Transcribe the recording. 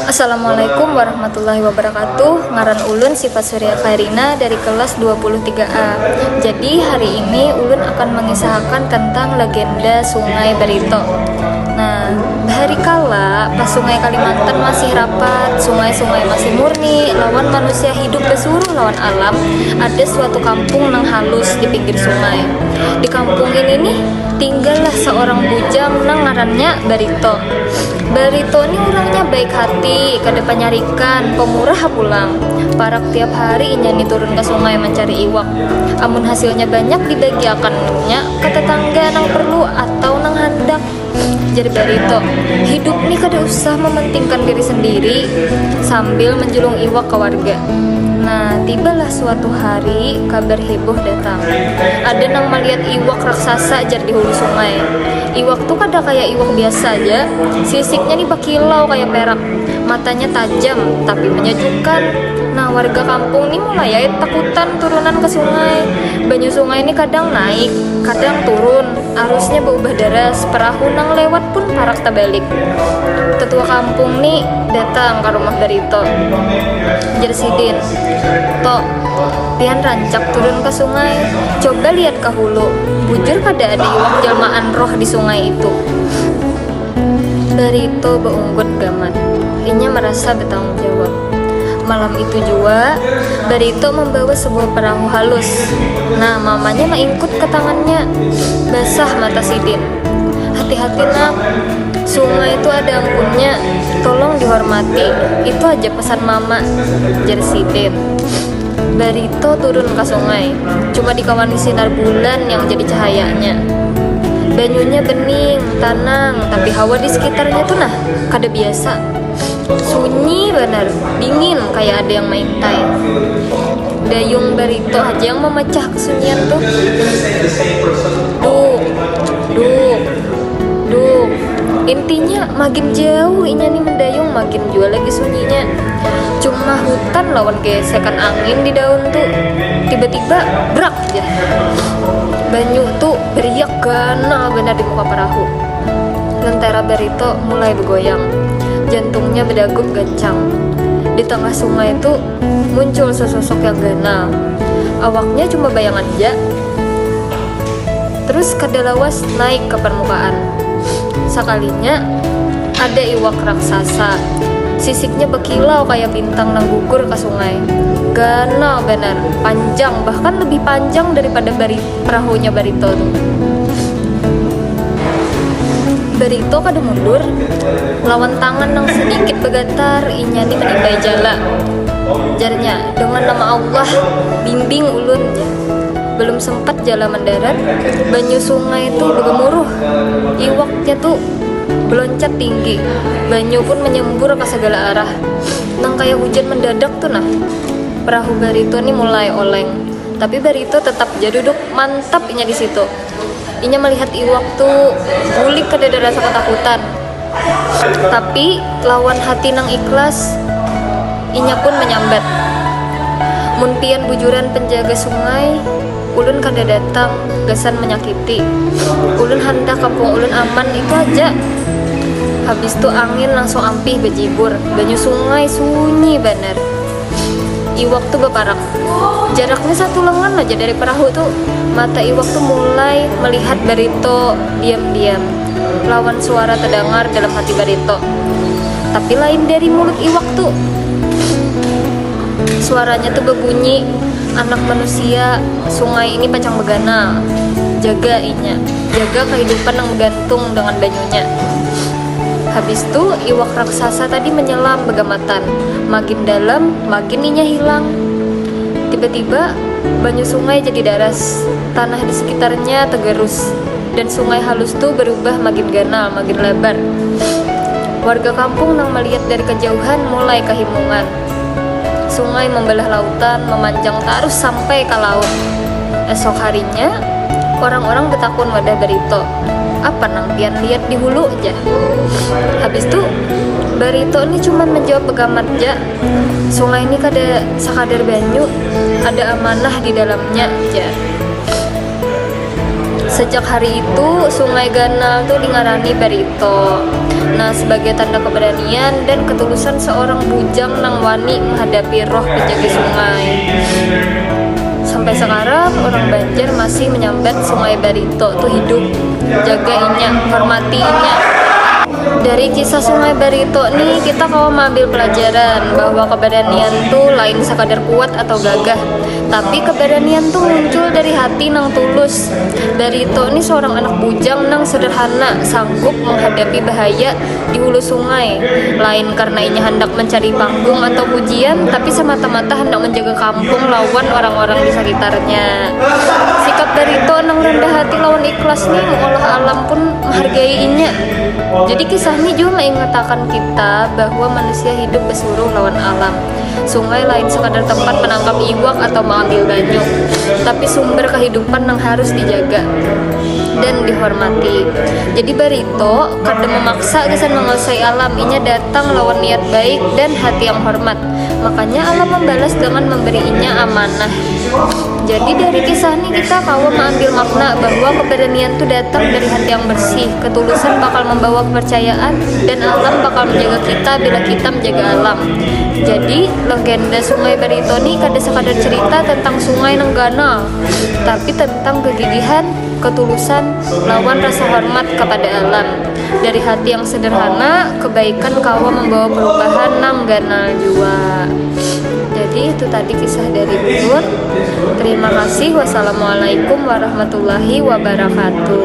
Assalamualaikum warahmatullahi wabarakatuh. Ngaran ulun Sifat Surya Khairina dari kelas 23A. Jadi hari ini ulun akan mengisahkan tentang legenda Sungai Barito. Nah, hari kala pas Sungai Kalimantan masih rapat, sungai-sungai masih murni, lawan manusia hidup besuruh lawan alam, ada suatu kampung nang halus di pinggir sungai. Di kampung ini nih tinggallah seorang bujang nang ngarannya Barito. Barito ini orangnya baik hati, kedepan nyarikan, pemurah pulang. Parak tiap hari inyani turun ke sungai mencari iwak. Amun hasilnya banyak dibagiakannya ke tetangga nang perlu atau nang handak. Jadi Barito, hidup nih kada usah mementingkan diri sendiri sambil menjulung iwak ke warga. Nah, tibalah suatu hari kabar heboh datang. Ada nang melihat iwak raksasa jar di hulu sungai. Iwak tuh kada kayak iwak biasa aja. Sisiknya nih bakilau kayak perak. Matanya tajam tapi menyejukkan. Nah, warga kampung nih mulai takutan turunan ke sungai. Banyu sungai ini kadang naik, kadang turun. Arusnya berubah deras. Perahu nang lewat pun parak terbalik. Tetua kampung nih datang ke rumah Barito. Jersidin, "Tok, pian rancak turun ke sungai. Coba lihat ke hulu. Bujur kada ada iwak jelmaan roh di sungai itu." Barito beunggut gaman. Inya merasa bertanggung jawab. Malam itu juga, Barito membawa sebuah perahu halus. Nah, mamanya maingkut ke tangannya. Basah mata Sidin. "Hati-hati nak, sungai itu ada ampunnya, tolong dihormati. Itu aja pesan mama," jar Sidin. Barito turun ke sungai, cuma dikawani sinar bulan yang jadi cahayanya. Banyunya bening, tanang, tapi hawa di sekitarnya tuh nah kada biasa. Sunyi benar, dingin kayak ada yang main tai. Dayung Barito aja yang memecah kesunyian tuh. Duk, duk, duk. Intinya makin jauh inya nih mendayung, makin jua lagi sunyinya. Cuma hutan lawan gesekan angin di daun tuh. Tiba-tiba brak aja. Banyu tuh beriak gana benar di muka perahu. Lentera Barito mulai bergoyang. Jantungnya berdegup gancang. Di tengah sungai itu muncul sesosok yang ganal. Awaknya cuma bayangan aja. Terus kadalawas naik ke permukaan. Sekalinya ada iwak raksasa. Sisiknya berkilau kayak bintang nang gugur ke sungai. Ganal benar, panjang, bahkan lebih panjang daripada perahunya Barito tuh. Barito kada mundur, lawan tangan nang sedikit begatar, inya nih menimbai jala. Jarnya, "Dengan nama Allah, bimbing ulun." Belum sempat jala mendarat, banyu sungai itu bergemuruh. Iwaknya tuh beloncat tinggi, banyu pun menyembur ke segala arah. Nang kayak hujan mendadak tuh nah. Perahu Barito nih mulai oleng, tapi Barito tetap duduk mantap inya di situ. Inya melihat iwak tuh bulik kada ada rasa ketakutan. Tapi lawan hati nang ikhlas, inya pun menyambat. Mun pian bujuran penjaga sungai, ulun kada datang, gasan menyakiti. Ulun hendak kampung ulun aman itu aja. Habis itu angin langsung ampih bejibur, banyu sungai sunyi bener. Iwak tuh beparak. Jaraknya satu lengan aja dari perahu tuh. Mata iwak tuh mulai melihat Barito diam-diam. Lawan suara terdengar dalam hati Barito. Tapi lain dari mulut iwak tuh. Suaranya tuh berbunyi, "Anak manusia, sungai ini pacang begana. Jaga inya, jaga kehidupan yang bergantung dengan banyunya." Habis itu iwak raksasa tadi menyelam begamatan. Makin dalam, makin inya hilang. Tiba-tiba banyu sungai jadi deras. Tanah di sekitarnya tergerus. Dan sungai halus tuh berubah makin ganal, makin lebar. Warga kampung nang melihat dari kejauhan mulai kehimungan. Sungai membelah lautan, memanjang terus sampai ke laut. Esok harinya, orang-orang bertakun wadah Barito. "Apa nang pian lihat di hulu aja?" Habis itu Barito ini cuma menjawab pegamat aja. "Sungai ini kada sakadar banyu, ada amanah di dalamnya aja." Sejak hari itu sungai ganal tuh dingarani Barito. Nah, sebagai tanda keberanian dan ketulusan seorang bujang nang wani menghadapi roh penjaga sungai. Sampai sekarang orang Banjar masih menyambat Sungai Barito tuh hidup. Jaga inya, hormati inya. Dari kisah Sungai Barito nih kita kalau mengambil pelajaran bahwa keberanian tuh lain sekadar kuat atau gagah, tapi keberanian tuh muncul dari hati nang tulus. Barito ini seorang anak bujang nang sederhana, sanggup menghadapi bahaya di hulu sungai, lain karena inya hendak mencari panggung atau pujian, tapi semata-mata hendak menjaga kampung lawan orang-orang di sekitarnya. Sikap Barito nang rendah hati lawan ikhlas nih mengolah alam pun menghargai inya. Jadi kisah ini juga mengatakan kita bahwa manusia hidup bersuruh lawan alam. Sungai lain sekadar tempat menangkap iwak atau mengambil banyu, tapi sumber kehidupan yang harus dijaga dan dihormati. Jadi Barito kadang memaksa kesan menguasai alam, inya datang lawan niat baik dan hati yang hormat. Makanya alam membalas dengan memberinya amanah. Jadi dari kisah ini kita kawa mengambil makna bahwa keberanian itu datang dari hati yang bersih. Ketulusan bakal membawa kepercayaan dan alam bakal menjaga kita bila kita menjaga alam. Jadi legenda Sungai Barito ini kada sekadar cerita tentang sungai Nenggana, tapi tentang kegigihan, ketulusan, lawan rasa hormat kepada alam. Dari hati yang sederhana, kebaikan kawa membawa perubahan Nenggana jua. Jadi itu tadi kisah dari Bunur. Terima kasih. Wassalamualaikum warahmatullahi wabarakatuh.